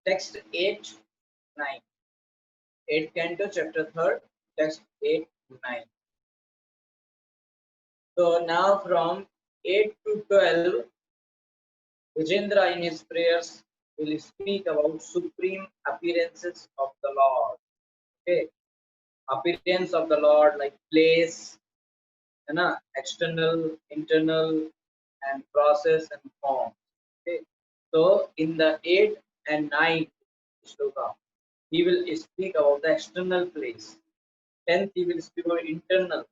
text 8, 9. 8 Canto, chapter 3rd, text 8, 9. So now from 8 to 12, Vijendra in his prayers will speak about supreme appearances of the Lord. Okay, appearance of the Lord like place, external, internal, and process and form. Okay, so in the 8 and 9 shloka, he will speak about the external place. 10th, he will speak about internal,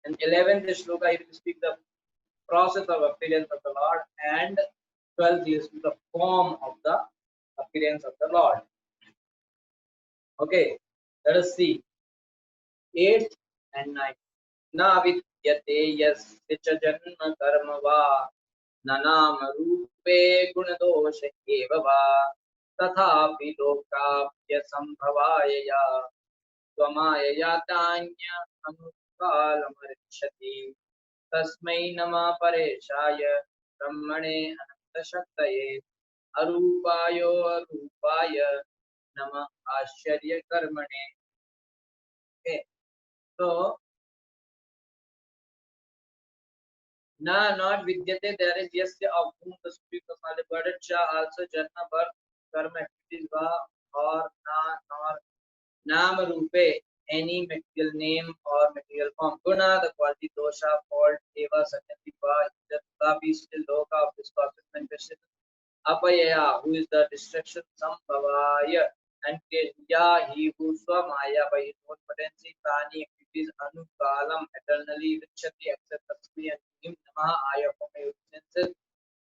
and 11th shloka, he will speak the process of appearance of the Lord, and 12th, he will speak the form of the appearance of the Lord. Okay, let us see 8th and 9th. Na vidyate yasya cha janma karma va न नाम रूपे गुणदोष एव वा तथापि लोकाप्य संभवायया त्वमायया तान्य अनुकालमर्च्छति तस्मै नमः परेशाय ब्रह्मणे अनन्तशक्तये अरूपायो अरूपाय नमः आश्चर्यकर्मणे. Okay, so na not vidyate, there is yasya of whom the supreme personality, but it shall also janma birth karma activities va or na nor nam rupe any material name or material form. Guna the quality, dosha fault, eva satyati va tatapi still loka of this cosmic manifestation. Apayaya, who is the destruction, sambhavaya, and ya, he who swamaya by his own potency, tani activities anukalam eternally richly accept tasmi and him namaha aya from my senses.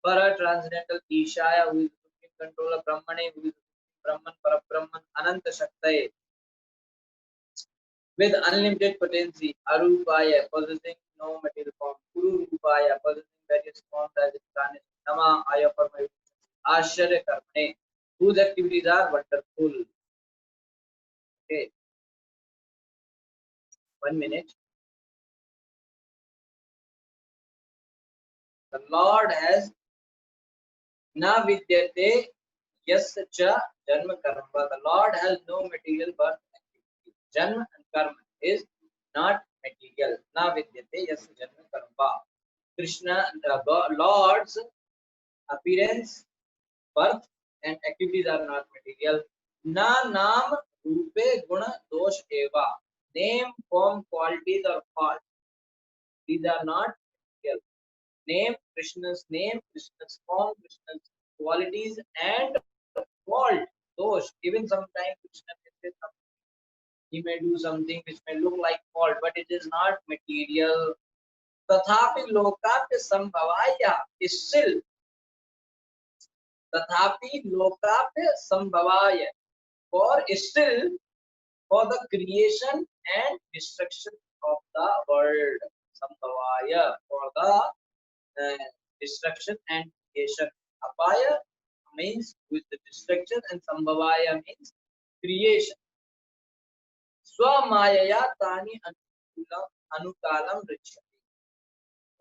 Para transcendental ishaya, who is the supreme controller, brahmane, who is the supreme brahman, parabrahman, ananta shaktaye, with unlimited potency, arupaya, possessing no material form, guru rupaya, possessing various forms as incarnation, nama aya for my Asharya Karmane, whose activities are wonderful. Okay, 1 minute. The Lord has na vidyate yascha janma karma. The Lord has no material birth activity. Janma and karma is not material. Na vidyate yascha janma karma. Krishna, the Lord's appearance, birth, and activities are not material. Na naam rupe guna dosh eva. Name, form, qualities, or fault. These are not material. Name, Krishna's form, Krishna's qualities, and fault. Those, even sometimes Krishna may say something, he may do something which may look like fault, but it is not material. Tathapi lokapya sambhavaya is still. Tathapi lokapya sambhavaya, for still for the creation and destruction of the world. Sambhavaya, for the destruction and creation. Apaya means with the destruction, and Sambhavaya means creation. Swamayaya tani anukalam richati.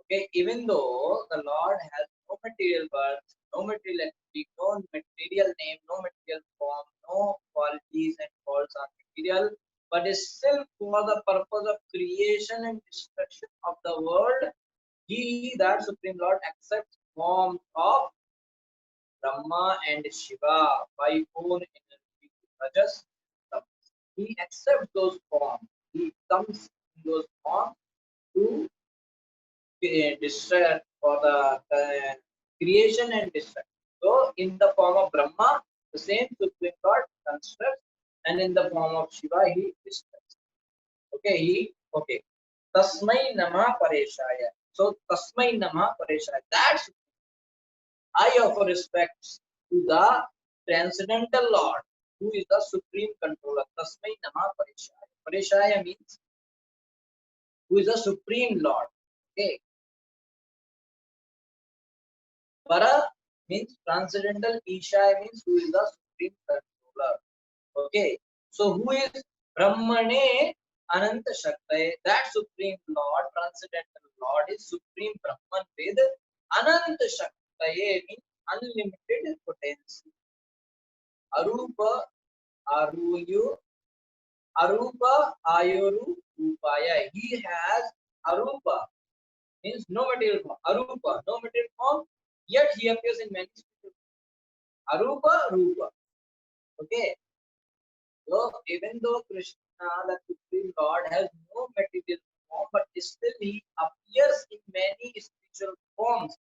Okay, even though the Lord has no material birth, no material activity, no material name, no material form, no qualities and faults are material, but is still for the purpose of creation and destruction of the world, he, that Supreme Lord, accepts forms of Brahma and Shiva by own energy, Rajas. He accepts those forms. He comes in those forms to destroy for the creation and destruction. So, in the form of Brahma, the same Supreme Lord constructs, and in the form of Shiva, he destructs. Okay, okay. Tasmai Nama Pareshaya. So, Tasmai Nama Pareshaya. That's I offer respects to the transcendental Lord, who is the supreme controller. Tasmai Nama Pareshaya. Pareshaya means who is the supreme Lord. Okay. Para means transcendental. Ishaya means who is the supreme controller. Okay. So who is Brahmane Ananta Shaktaye? That supreme Lord, transcendental Lord, is supreme Brahman with Ananta Shaktaye means unlimited potency. Arupa, Aruyu, Arupa, Ayoru, Upaya. He has Arupa, means no material form. Arupa, no material form, yet he appears in many spiritual forms. Arupa, Rupa. Okay. So even though Krishna, the Supreme Lord, has no material form, but still he appears in many spiritual forms.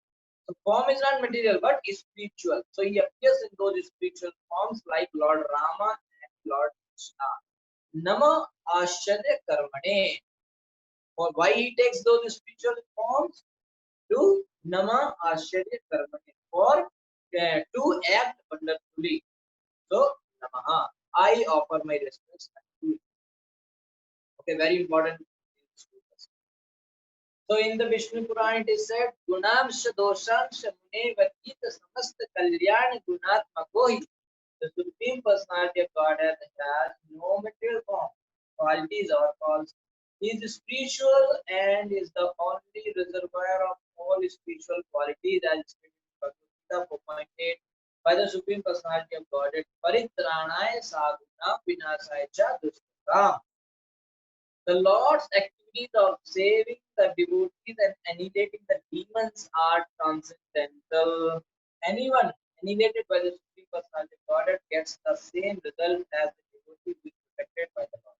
So form is not material, but is spiritual. So he appears in those spiritual forms like Lord Rama and Lord Krishna. Nama Ashadya Karmane. For why he takes those spiritual forms? To Nama Ashadya Karmane. For to act wonderfully. So Namaha. I offer my respects to you. Okay, very important. So in the Vishnu Purana it is said, Gunamsha Doshamsha Mune Vakita Samasta Kalyan Gunatmakohi. The Supreme Personality of Godhead has no material form, qualities or false. He is spiritual and is the only reservoir of all spiritual qualities as stated in Bhagavad Gita 4.8 by the Supreme Personality of Godhead. Paritranaya sadhuna vinasaya cha dushkram. The Lord's activities of saving the devotees and annihilating the demons are transcendental. Anyone annihilated by the Supreme Personality of Godhead gets the same result as the devotee who is protected by the Lord.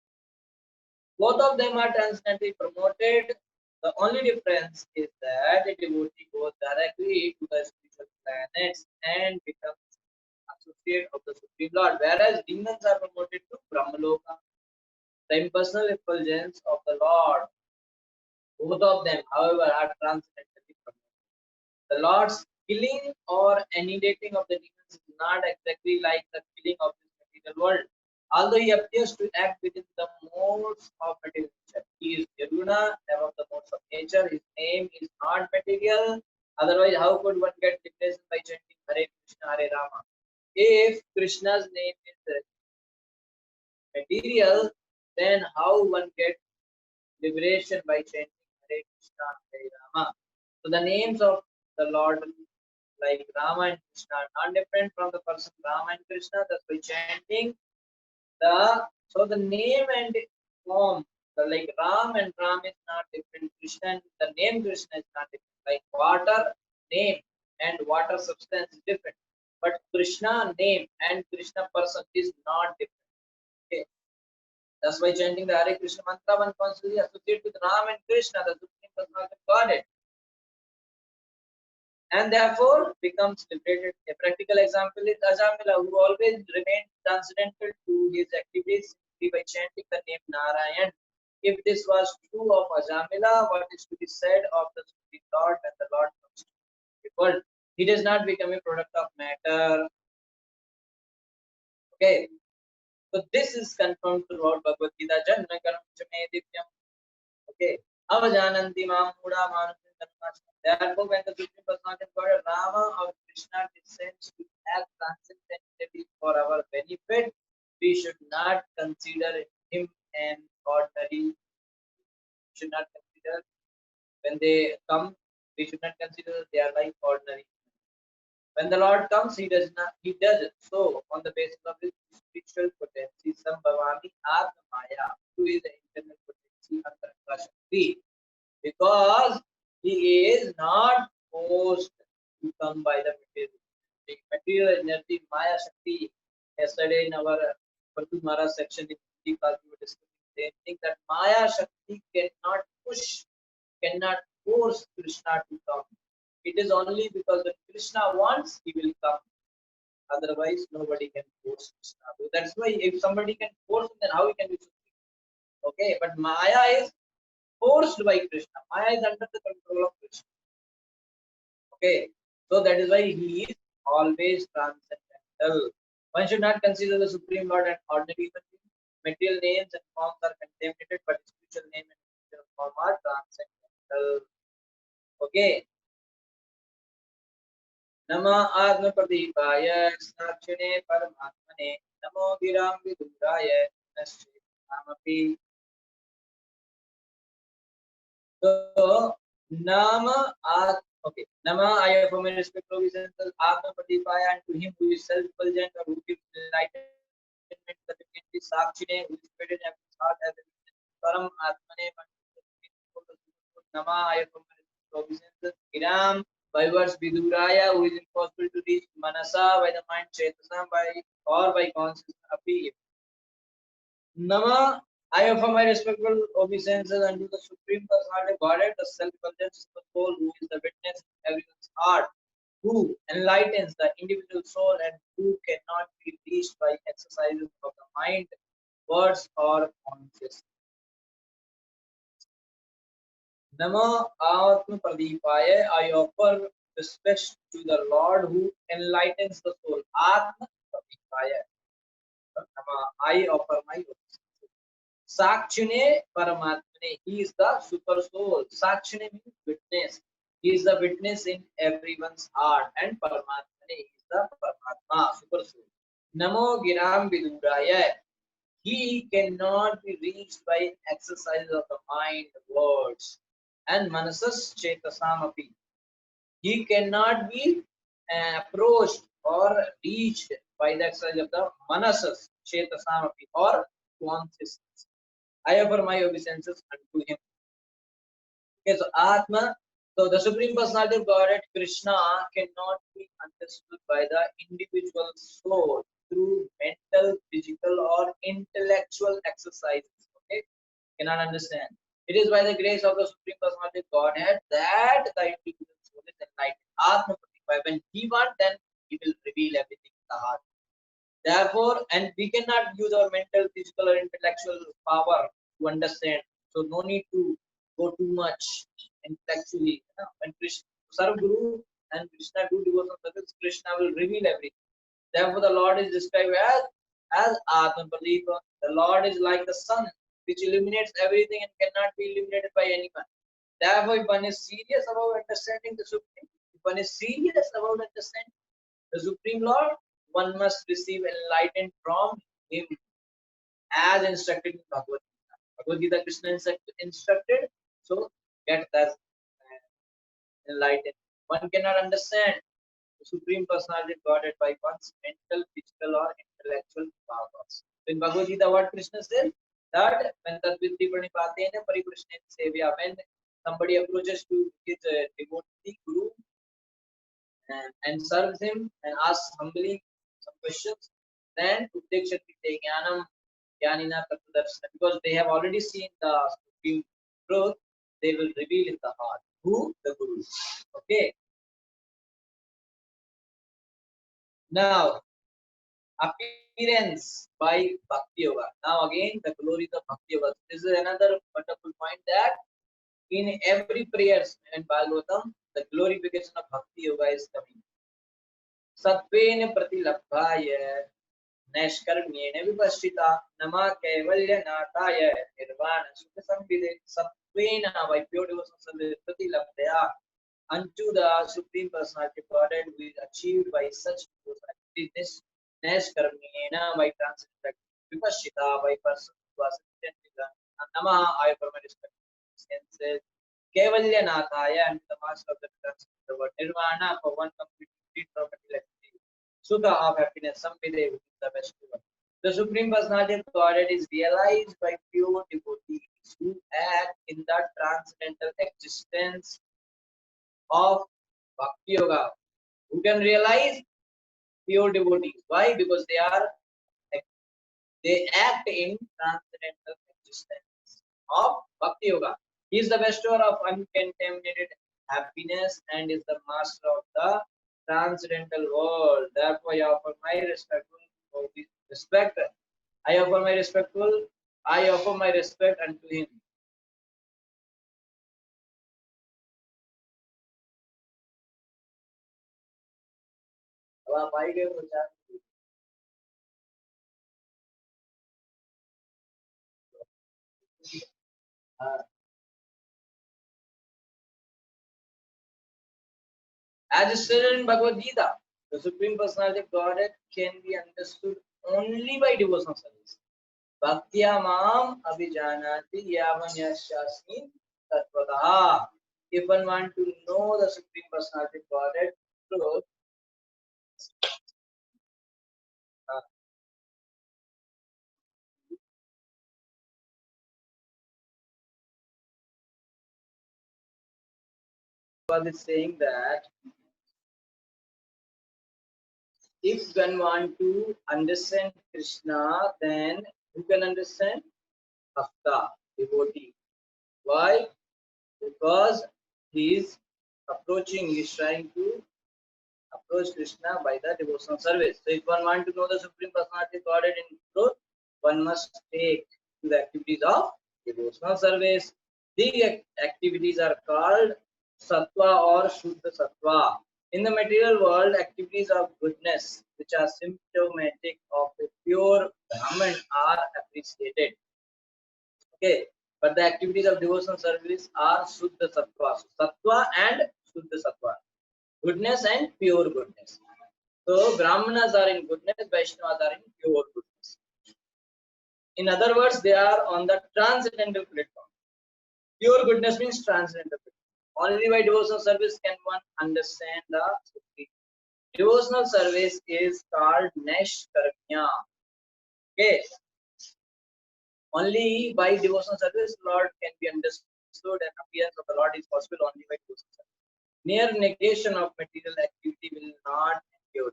Both of them are transcendently promoted. The only difference is that the devotee goes directly to the spiritual planets and becomes associate of the Supreme Lord, whereas demons are promoted to Brahmaloka. The impersonal effulgence of the Lord. Both of them, however, are transcendently promoted. The Lord's killing or annihilating of the demons is not exactly like the killing of this material world. Although he appears to act within the modes of material nature, he is Nirguna, above the modes of nature. His name is not material. Otherwise, how could one get liberation by chanting Hare Krishna, Hare Rama? If Krishna's name is material, then how one gets liberation by chanting Hare Krishna, Hare Rama? So the names of the Lord like Rama and Krishna are not different from the person Rama and Krishna. That's by chanting the name and form, like Ram and Ram is not different. Krishna and the name Krishna is not different. Like water name and water substance is different. But Krishna name and Krishna person is not different. Okay. That's why chanting the Hare Krishna mantra one constantly associated with Ram and Krishna, the Supreme Personality of Godhead, and therefore becomes liberated. A practical example is Ajamila, who always remained transcendental to his activities simply by chanting the name Narayan. If this was true of Ajamila, what is to be said of the Supreme Lord when the Lord comes to the world? He does not become a product of matter. Okay, so this is confirmed throughout Bhagavad Gita. Janma karam chame divyam. Okay, avajananti mamuda manusin dharmasya. Therefore, when the Supreme Personality of God, Rama or Krishna, descends to act transcendently for our benefit, we should not consider him an ordinary. Should not consider when they come. We should not consider that they are like ordinary. When the Lord comes, he does not. He does it so on the basis of his spiritual potency. Sambhavami Atma Maya, who is the internal potency Antaraksha Shakti, because he is not forced to come by the material energy, Maya Shakti. Yesterday in our Patu Maharaj section in Hindi class, we were discussing the same thing, that Maya Shakti cannot push, cannot force Krishna to come. It is only because when Krishna wants, he will come. Otherwise, nobody can force Krishna. That's why if somebody can force him, then how he can be supreme? Okay, but Maya is forced by Krishna. Maya is under the control of Krishna. Okay, so that is why he is always transcendental. One should not consider the Supreme Lord an ordinary human being. Material names and forms are contaminated, but spiritual name and spiritual form are transcendental. Okay. Nama Atma Pradipaya Sakshine Paramatmane Namo Giram Viduraya Namapi. So Nama Okay. Nama, I affirm my respect for his ancestors, Atma Pradipaya, and to him who is self-fulgent or who gives enlightenment, significantly Sakshine, who is created in his heart as a Param Atmane, Nama, I affirm my respect for his ancestors, Giram, by words Viduraya, who is impossible to reach, Manasa, by the mind, Chetasam, by or by consciousness, Api. Nama, I offer my respectful obeisances unto the Supreme Personality of Godhead, the self-fulgent soul, who is the witness in everyone's heart, who enlightens the individual soul and who cannot be reached by exercises of the mind, words, or consciousness. Nama Atma Pradipaya, I offer respect to the Lord who enlightens the soul. Atma Pradipaya. Nama, I offer my obeisances. Sakshine Paramatmane. He is the super soul. Sakshine means witness. He is the witness in everyone's heart. And Paramatmane is the Paramatma, super soul. Namo Giram Viduraya. He cannot be reached by exercises of the mind, words, and manasas chetasamapi. He cannot be approached or reached by the exercise of the manasas chetasamapi or consciousness. I offer my obeisances unto him. Okay, so Atma, so the Supreme Personality of Godhead, Krishna, cannot be understood by the individual soul through mental, physical, or intellectual exercises. Okay, cannot understand. It is by the grace of the Supreme Personality of Godhead that the individual soul is enlightened. Atma Pratipaya. When he wants, then he will reveal everything in the heart. Therefore, and we cannot use our mental, physical, or intellectual power to understand. So no need to go too much intellectually. When Krishna serve Guru and Krishna do devotional service, Krishna will reveal everything. Therefore, the Lord is described as Atman Pradipaya. The Lord is like the sun, which illuminates everything and cannot be illuminated by anyone. Therefore, if one is serious about understanding the Supreme, if one is serious about understanding the Supreme Lord, one must receive enlightenment from him as instructed in Bhagavad Gita. Bhagavad Gita Krishna instructed, so get that enlightenment. One cannot understand the Supreme Personality of Godhead by one's mental, physical, or intellectual powers. In Bhagavad Gita, what Krishna says, that when Tadvitti Pranipatena Parikrishna Sevya, when somebody approaches to his devotee guru and serves him and asks humbly some questions, then Uddekshati Jnanam Jnanina Tattvadarshana, because they have already seen the supreme truth, they will reveal in the heart. Who? The Guru. Okay. Now, appearance by Bhakti Yoga. Now again, the glory of Bhakti Yoga. This is another wonderful point that in every prayers in Bhagavatam, the glorification of Bhakti Yoga is coming. सत्वेन प्रतिलब्धाय नैष्कर्म्येण विपश्चिता नमा कैवल्यनाथाय निर्वाण सुख संविदे सत्वेन by pure devotional service प्रतिलब्धया unto the Supreme Personality of Godhead who is achieved by such devotional this naiskharmyena by transcendental vipassita by person who has sufficiently nama I permit senses Kevalyanathaya and the master of the transcendental word nirvana for one complete property Sukha of happiness, Samvide, which is the best one. The Supreme Personality of Godhead is realized by pure devotees who act in the transcendental existence of Bhakti Yoga. Who can realize? Pure devotees. Why? Because they act in transcendental existence of Bhakti Yoga. He is the bestower of uncontaminated happiness and is the master of the transcendental world. Therefore, I offer my respect. I offer my respect unto him. अब आप आएंगे तो चार As stated in Bhagavad Gita, the Supreme Personality of Godhead can be understood only by devotional service. Bhaktya mam abhijanati yavan yashasmi tattvataha. if one want to know the Supreme Personality of Godhead truth, God is saying that if one want to understand Krishna, then who can understand? Bhakta, devotee. Why? Because he is approaching, he is trying to approach Krishna by the devotional service. So if one want to know the Supreme Personality of Godhead in truth, one must take to the activities of devotional service. The activities are called sattva or shuddha sattva. In the material world, activities of goodness, which are symptomatic of a pure Brahman, are appreciated. Okay, but the activities of devotional service are shuddha sattva. So, sattva and shuddha sattva, goodness and pure goodness. So Brahmanas are in goodness, Vaishnavas are in pure goodness. In other words, they are on the transcendental platform. Pure goodness means transcendental platform. Only by devotional service can one understand the Supreme. Devotional service is called Neshkarmya. Okay. Only by devotional service, Lord can be understood, and appearance of the Lord is possible only by devotional service. Mere negation of material activity will not endure.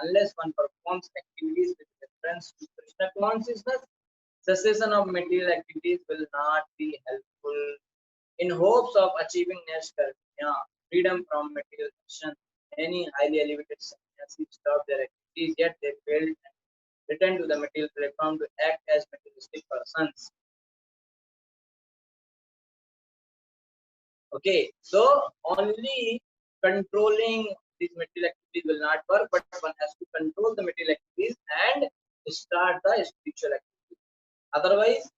Unless one performs activities with reference to Krishna consciousness, cessation of material activities will not be helpful. In hopes of achieving Neshkarmya, freedom from material action, many highly elevated sannyasis stop their activities, yet they failed and return to the material platform to act as materialistic persons. Okay, so only controlling these material activities will not work, but one has to control the material activities and start the spiritual activities. Otherwise,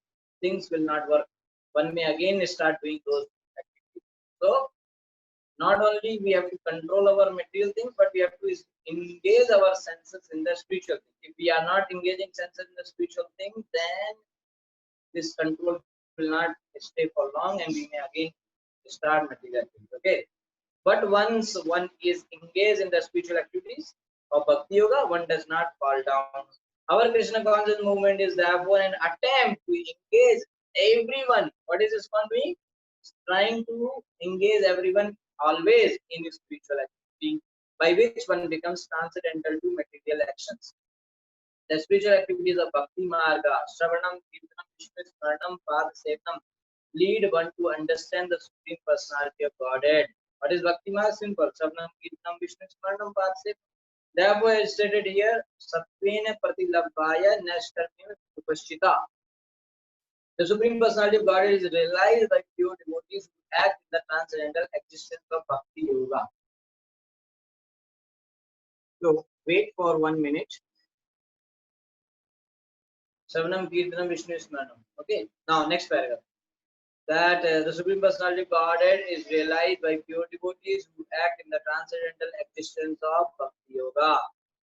things will not work. One may again start doing those activities. So, not only we have to control our material things, but we have to engage our senses in the spiritual thing. If we are not engaging senses in the spiritual thing, then this control will not stay for long, and we may again start material activities. Okay, but once one is engaged in the spiritual activities of bhakti yoga, one does not fall down. Our Krishna conscious movement is therefore an attempt to engage everyone. What is this one doing? Trying to engage everyone always in spiritual activity, by which one becomes transcendental to material actions. The spiritual activities of Bhakti Marga, Shravanam, Kirtanam, Vishnu Smaranam, Pad Sevanam, lead one to understand the Supreme Personality of Godhead. What is Bhakti Marga? Simple. Shravanam, Kirtanam, Vishnu Smaranam, Pad Sevanam. Therefore, it is stated here, Satvena Pratilabhaya Nashkarmya Upashchita. The Supreme Personality of Godhead is realized by pure devotees who act in the transcendental existence of Bhakti Yoga. So, wait for 1 minute. Savanam Kirtanam Vishnu Smaranam. Okay, now next paragraph. That the Supreme Personality of Godhead is realized by pure devotees who act in the transcendental existence of Bhakti Yoga.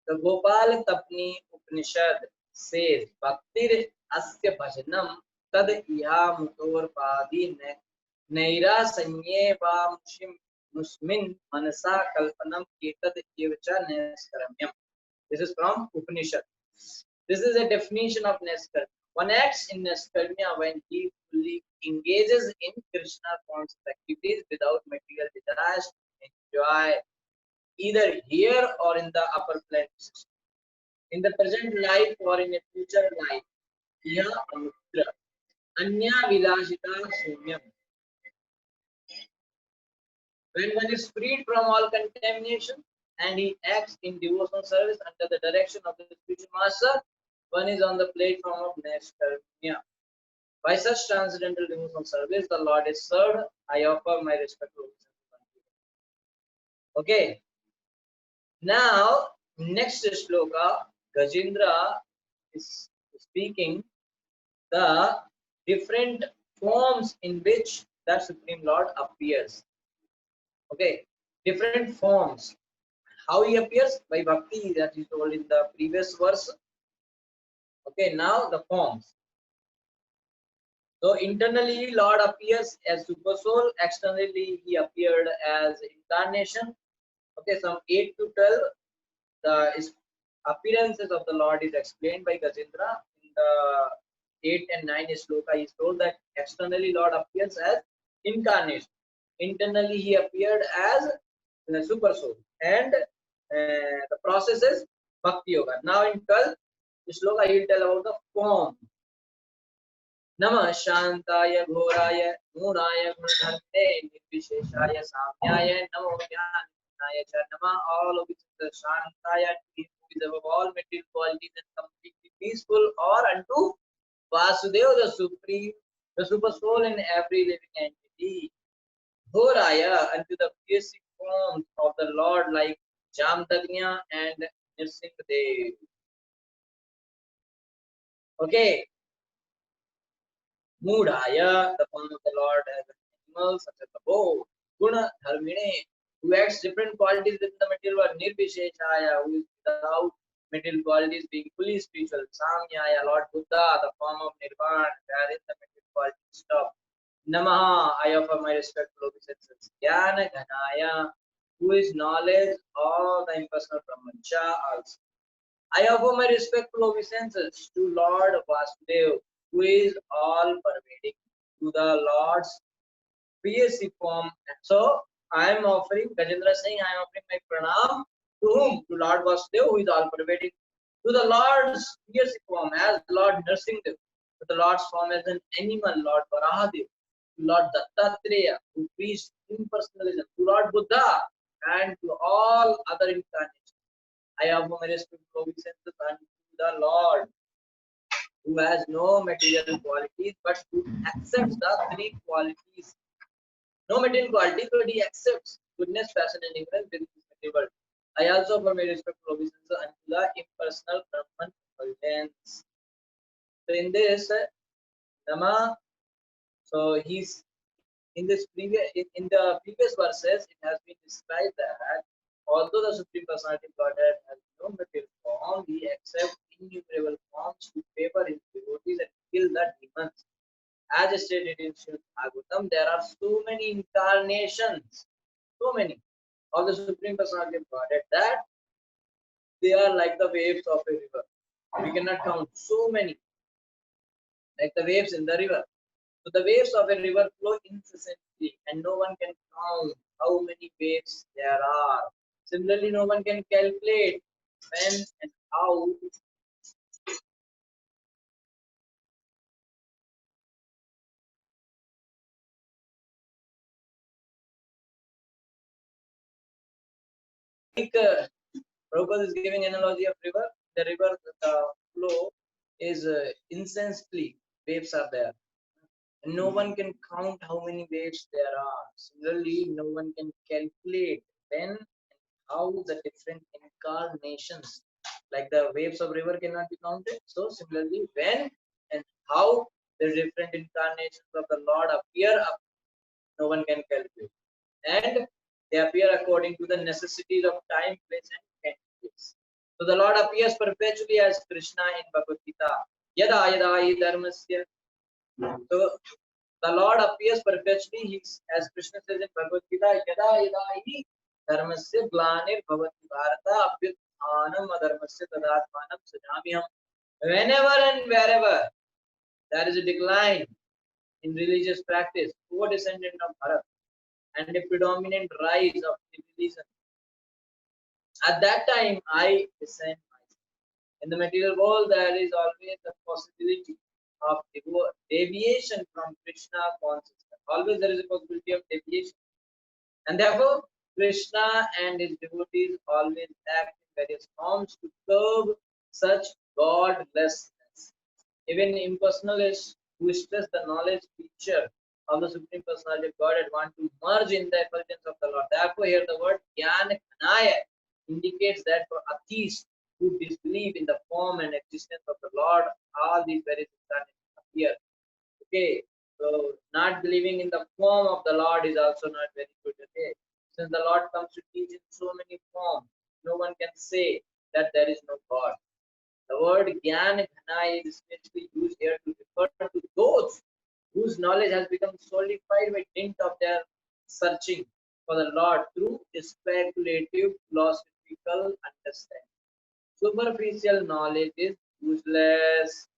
The Gopal Tapni Upanishad says, Bhaktir Asya Bhajanam Tad Iha Mutor Padi Naira Sanye Musmin Manasa Kalpanam Ketat Yevacha Neskaramyam. This is from Upanishad. This is a definition of Neskarmya. One acts in Neskarmya when he fully engages in Krishna conscious activities without material desires to enjoy either here or in the upper planets, in the present life or in a future life. Iha amutra, anya vilashita sumyam. When one is freed from all contamination and he acts in devotional service under the direction of the spiritual master, one is on the platform of Neshkarmya. By such transcendental devotional service, the Lord is served. I offer my respectful obeisances. Okay. Now, next shloka, Gajendra is speaking the different forms in which the Supreme Lord appears. Okay, different forms. How he appears? By bhakti, that is told in the previous verse. Okay, now the forms. So internally, Lord appears as super soul. Externally, he appeared as incarnation. Okay, some 8 to 12, the appearances of the Lord is explained by Gajendra in the 8 and 9 sloka. He is told that externally Lord appears as incarnation. Internally, he appeared as the super soul, and the process is Bhakti Yoga. Now in 12 sloka, he will tell about the form. नमः शांताय घोराय मूराय गुणधर्मणे निर्विशेषाय साम्याय नमो ज्ञानाय च नमः all of the shantaya who is above all material qualities and completely peaceful, or unto Vasudeva, the supreme, the super soul in every living entity. Ghoraya, unto the basic forms of the Lord like Jamdagnya and Nrsimhadev. Okay. Mudaya, the form of the Lord as an animal, such as the bow. Guna Dharmine, who acts different qualities within the material world. Nirvisheshaya, who is without material qualities, being fully spiritual. Samyaya, Lord Buddha, the form of Nirvana, wherein the material qualities stop. Namaha, I offer my respectful obeisances. Jnana Ghanaya, who is knowledge of the impersonal Brahmancha also. I offer my respectful obeisances to Lord Vasudeva, who is all pervading, to the Lord's PSC form. So I am offering, Gajendra saying, I am offering my pranam to whom? To Lord Vasudeva, who is all pervading, to the Lord's PSC form as Lord Nrsimhadev, to the Lord's form as an animal, Lord Varahadev, to Lord Dattatreya, who preached impersonalism, to Lord Buddha, and to all other incarnations. I offer my respectful obeisances unto the Lord, who has no material qualities, but who accepts the 3 qualities. No material qualities, but he accepts goodness, passion, and ignorance within this material world. I also offer my respectful obeisances unto the impersonal Brahman effulgence. So in this, Nama, so he's in this in the previous verses, it has been described that although the Supreme Personality of Godhead has no material form, he accepts innumerable forms to favor his devotees and kill the demons. As stated in Srimad Bhagavatam, there are so many incarnations, so many of the Supreme Personality of Godhead that they are like the waves of a river. We cannot count so many, like the waves in the river. So the waves of a river flow incessantly, and no one can count how many waves there are. Similarly, no one can calculate when and how Prabhupada is giving analogy of river. The river flow is incessantly, waves are there. And no one can count how many waves there are. Similarly, no one can calculate when and how the different incarnations, like the waves of river cannot be counted. So similarly, when and how the different incarnations of the Lord appear up, no one can calculate. And they appear according to the necessities of time, place, and entities. So the Lord appears perpetually as Krishna in Bhagavad Gita. Yada yada hi dharmasya. So the Lord appears perpetually. He's, as Krishna says in Bhagavad Gita, Yada yada hi dharmasya glanir bhavati bharata abhyuthanam adharmasya tadatmanam sajamyam. Whenever and wherever there is a decline in religious practice, O descendant of Bharat, and a predominant rise of civilization, at that time I descend myself. In the material world, there is always the possibility of deviation from Krishna consciousness. Always there is a possibility of deviation. And therefore, Krishna and his devotees always act in various forms to curb such godlessness. Even impersonalists who stress the knowledge feature of the Supreme Personality of Godhead want to merge in the effulgence of the Lord. Therefore, here the word Jnana Ghanaya indicates that for atheists who disbelieve in the form and existence of the Lord, all these various incarnations appear. Okay, so not believing in the form of the Lord is also not very good. Okay, since the Lord comes to teach in so many forms, no one can say that there is no God. The word Gyan Ghanai is especially used here to refer to those whose knowledge has become solidified by dint of their searching for the Lord through speculative philosophical understanding. Superficial knowledge is useless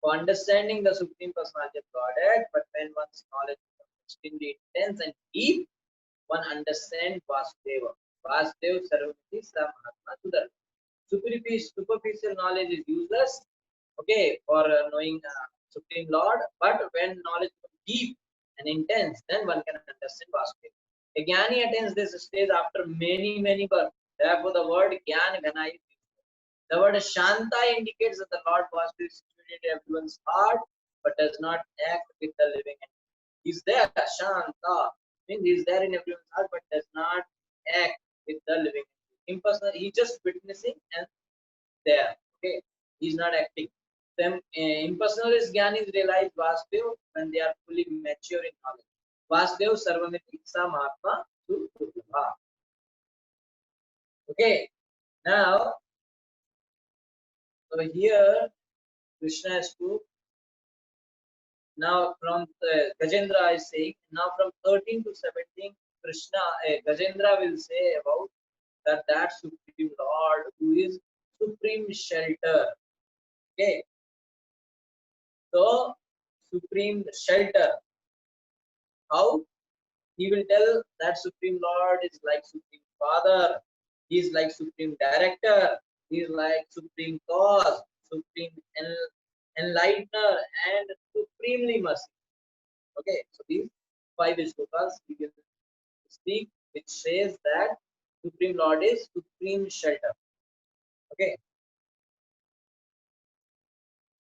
for understanding the Supreme Personality of Godhead, but when one's knowledge becomes extremely intense and deep, one understands Vasudeva. Vasudeva Sarvamati Sa Mahatma Sudarma. Superficial knowledge is useless, okay, for knowing Supreme Lord, but when knowledge becomes deep and intense, then one can understand Vasudeva. A Jnani attains this stage after many births. Therefore, the word Jnana Ghana is used. The word Shanta indicates that the Lord Vasudeva is situated in everyone's heart, but does not act with the living entity. He's there, Shanta, means he's there in everyone's heart, but does not act with the living entity. Impersonal, he's just witnessing and there. Okay, he's not acting. Them impersonalist Jnanis realize Vasudeva when they are fully mature in knowledge. Vasudeva Sarvamiti Sa Mahatma Sudurlabha. Okay, now over here Krishna has to now from Gajendra is saying now from 13 to 17 Krishna Gajendra will say about that Supreme Lord who is supreme shelter. Okay, so supreme shelter. How? He will tell that Supreme Lord is like Supreme Father, he is like Supreme Director, he is like Supreme Cause, Supreme Enlightener, and Supremely Mercy. Okay, so these 5 shlokas he will speak, which says that Supreme Lord is Supreme Shelter. Okay,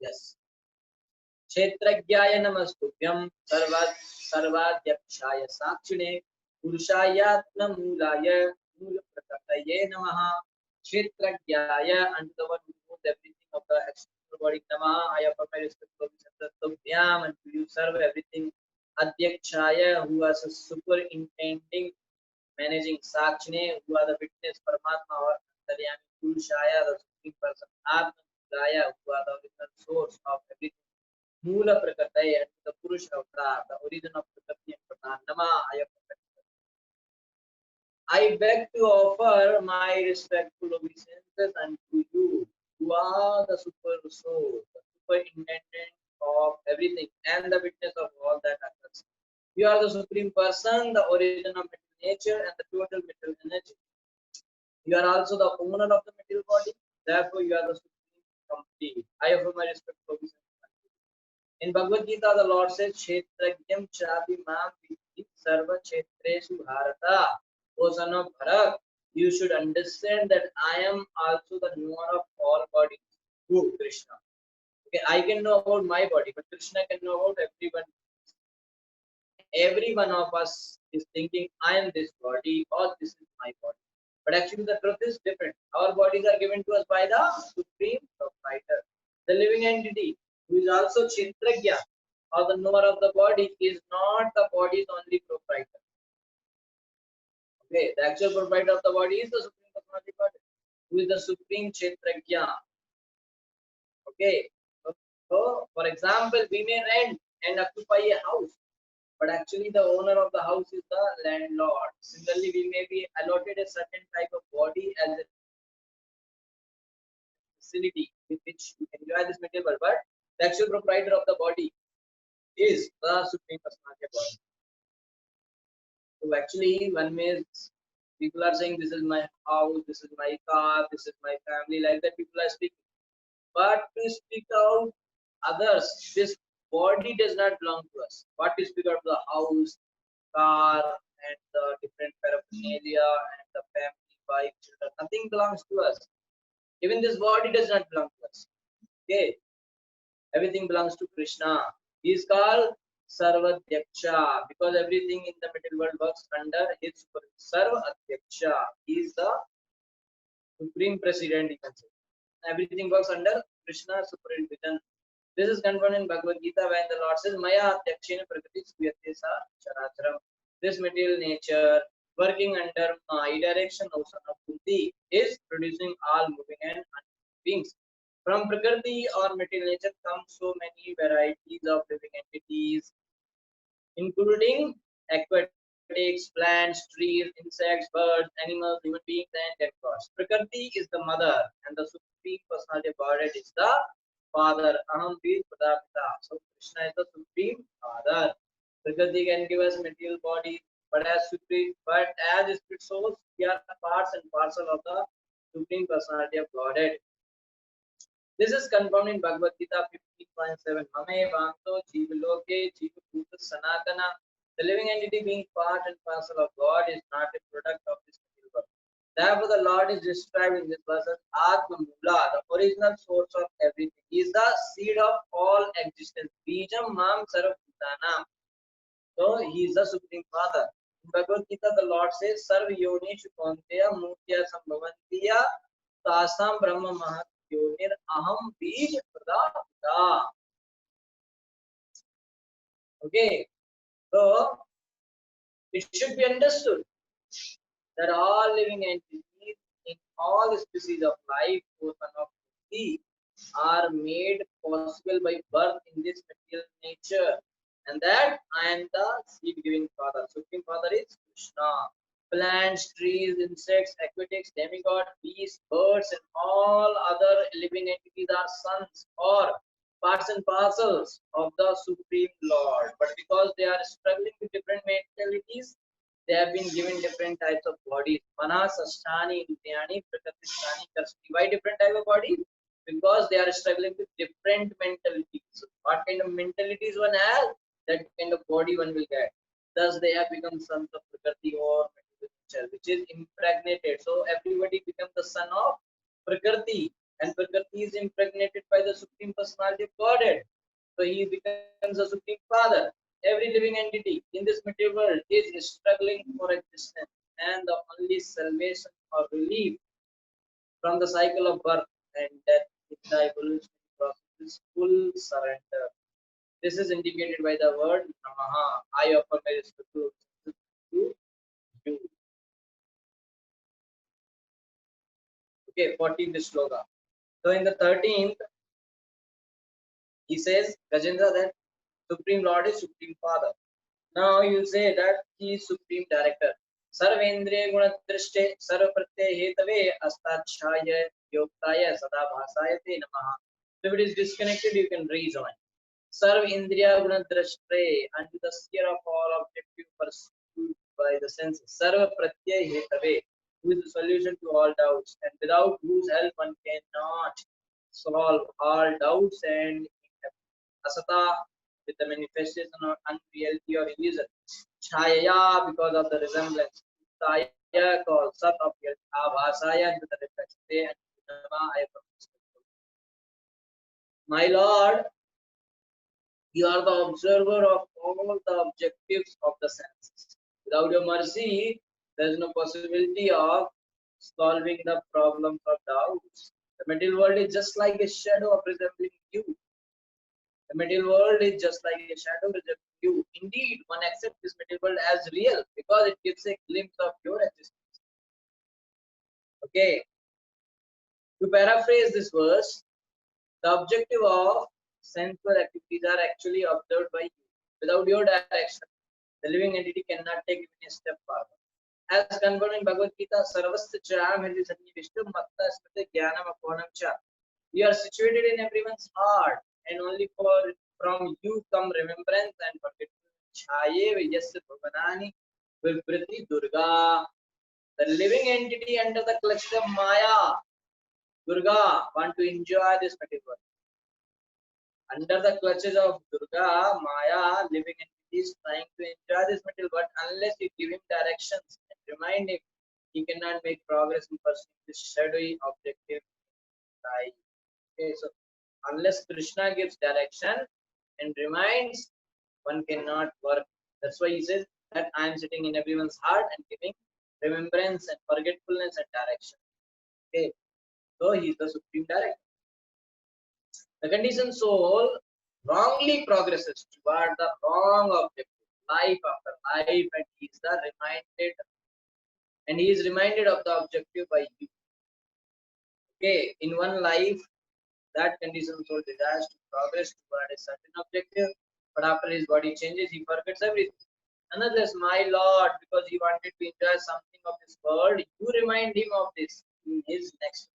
yes. क्षेत्रज्ञाय नमस्तुभ्यं सर्वाध्यक्षाय साक्षिणे पुरुषायात्ममूलाय मूलप्रकृतये नमः क्षेत्रज्ञाय unto the one who knows everything of the external body नमः I offer my respectful sattvavyam unto you serve everything adhyakshaya who is a superintending managing sakshine who are the witness paramatma or antaryami purushaya the supreme person atmamulaya who are the original source of everything Moola Prakataya and the Purush Avatar, the origin of Prakriti and Pradhan. Nama I beg to offer my respectful obeisances unto you, who are the super soul, the superintendent of everything, and the witness of all that occurs. You are the supreme person, the origin of material nature, and the total material energy. You are also the owner of the material body, therefore you are the supreme complete. I offer my respectful obeisances. In Bhagavad Gita, the Lord says, Kshetrajnam chapi mam vidhi sarva kshetreshu bharata. O son of Bharat, you should understand that I am also the knower of all bodies. Who? Krishna. Okay, I can know about my body, but Krishna can know about everyone. Every one of us is thinking, I am this body or this is my body. But actually, the truth is different. Our bodies are given to us by the Supreme Proprietor. The living entity, who is also Kshetrajna, or the knower of the body, is not the body's only proprietor. Okay, the actual proprietor of the body is the Supreme Personality Godhead, who is the Supreme Kshetrajna. Okay, so for example, we may rent and occupy a house, but actually the owner of the house is the landlord. Similarly, we may be allotted a certain type of body as a facility with which you can enjoy this material world, but the actual proprietor of the body is the Supreme Personality of Godhead. So actually, one may people are saying this is my house, this is my car, this is my family, like that people are speaking. But to speak out others, this body does not belong to us. What we speak out the house, car, and the different paraphernalia and the family, wife, children, nothing belongs to us. Even this body does not belong to us. Okay, everything belongs to Krishna. He is called Sarvadhyaksha because everything in the material world works under his Sarvadhyaksha. He is the supreme president, you can say. Everything works under Krishna's supervision. This is confirmed in Bhagavad Gita when the Lord says, Maya Adhyakshena Prakriti Suyate Sa Characharam. This material nature working under my direction, O son of Kunti, is producing all moving and unmoving beings. From Prakriti or material nature come so many varieties of living entities, including aquatics, plants, trees, insects, birds, animals, human beings, and demigods. Prakriti is the mother, and the supreme personality of Godhead is the father. Aham Vir Pradapita. So Krishna is the supreme father. Prakriti can give us material bodies, but as spirit souls, we are parts and parcel of the supreme personality of Godhead. This is confirmed in Bhagavad Gita 15.7. Mame Vanto Jivaloke Jivabhuta Sanatana. The living entity being part and parcel of God is not a product of this material world. Therefore, the Lord is described in this verse as Atma Mula, the original source of everything. He is the seed of all existence. Bijam Mam Sarva Bhutanam. So, he is the Supreme Father. In Bhagavad Gita, the Lord says, Sarva Yoni Shukonteya Mutya Sambhavantiya Tasam Brahma Mahat Yonir Aham Bij Pradapita. Okay, so it should be understood that all living entities in all species of life, both and of sea, are made possible by birth in this material nature, and that I am the seed-giving Father. Supreme Father is Krishna. Plants, trees, insects, aquatics, demigod, beasts, birds, and all other living entities are sons or parts and parcels of the Supreme Lord. But because they are struggling with different mentalities, they have been given different types of bodies. Manas, Ashtani, Indriyani, Prakritishtani, Karsti. Why different type of bodies? Because they are struggling with different mentalities. What kind of mentalities one has, that kind of body one will get. Thus, they have become sons of Prakriti or material nature, which is impregnated. So, everybody becomes the son of Prakriti, and Prakriti is impregnated by the Supreme Personality of Godhead. So, he becomes a Supreme Father. Every living entity in this material world is struggling for existence, and the only salvation or relief from the cycle of birth and death in the evolutionary process is full surrender. This is indicated by the word Namaha. I offer my respectful to you. Okay, 14th sloka. So in the 13th, he says, Gajendra, that Supreme Lord is Supreme Father. Now you say that he is Supreme Director. Sarvendriya Gunadrashte Sarvapratyaya Hetave Astachaya Yoktaya Sada Bhasayate Namaha. So if it is disconnected, you can rejoin. Sarv Indriya Gunadrashte, unto the sphere of all objective pursued by the senses. Sarva Pratyaya Hetave, who is the solution to all doubts, and without whose help one cannot solve all doubts and asata, with the manifestation of unreality or illusion. Chaya, because of the resemblance. Taya, called sat of reality. Abhasaya, into the reflection. And I my Lord, you are the observer of all the objectives of the senses. Without your mercy, there is no possibility of solving the problems of doubts. The material world is just like a shadow of resembling you. The material world is just like a shadow resembling you. Indeed, one accepts this material world as real because it gives a glimpse of your existence. Okay. To paraphrase this verse, the objective of sensual activities are actually observed by you. Without your direction, the living entity cannot take even a step forward. As confirmed in Bhagavad Gita, Sarvasya Cham Hri Sannivishtu Matta Smriti Jnanam Aponam Cha. You are situated in everyone's heart, and only from you come remembrance and forgetfulness. Chaye Vijasya Bhavanani Vipriti Durga. The living entity under the clutches of Maya, Durga, want to enjoy this material world. Under the clutches of Durga, Maya, living entities trying to enjoy this material, but unless you give him directions and remind him, he cannot make progress in pursuing this shadowy objective life. Okay, so unless Krishna gives direction and reminds, one cannot work. That's why he says that I am sitting in everyone's heart and giving remembrance and forgetfulness and direction. Okay, so he is the supreme director. The conditioned soul wrongly progresses toward the wrong objective, life after life, and he is reminded of the objective by you. Okay, in one life, that conditioned soul desires to progress toward a certain objective, but after his body changes, he forgets everything. Unless, my Lord, because he wanted to enjoy something of this world, you remind him of this in his next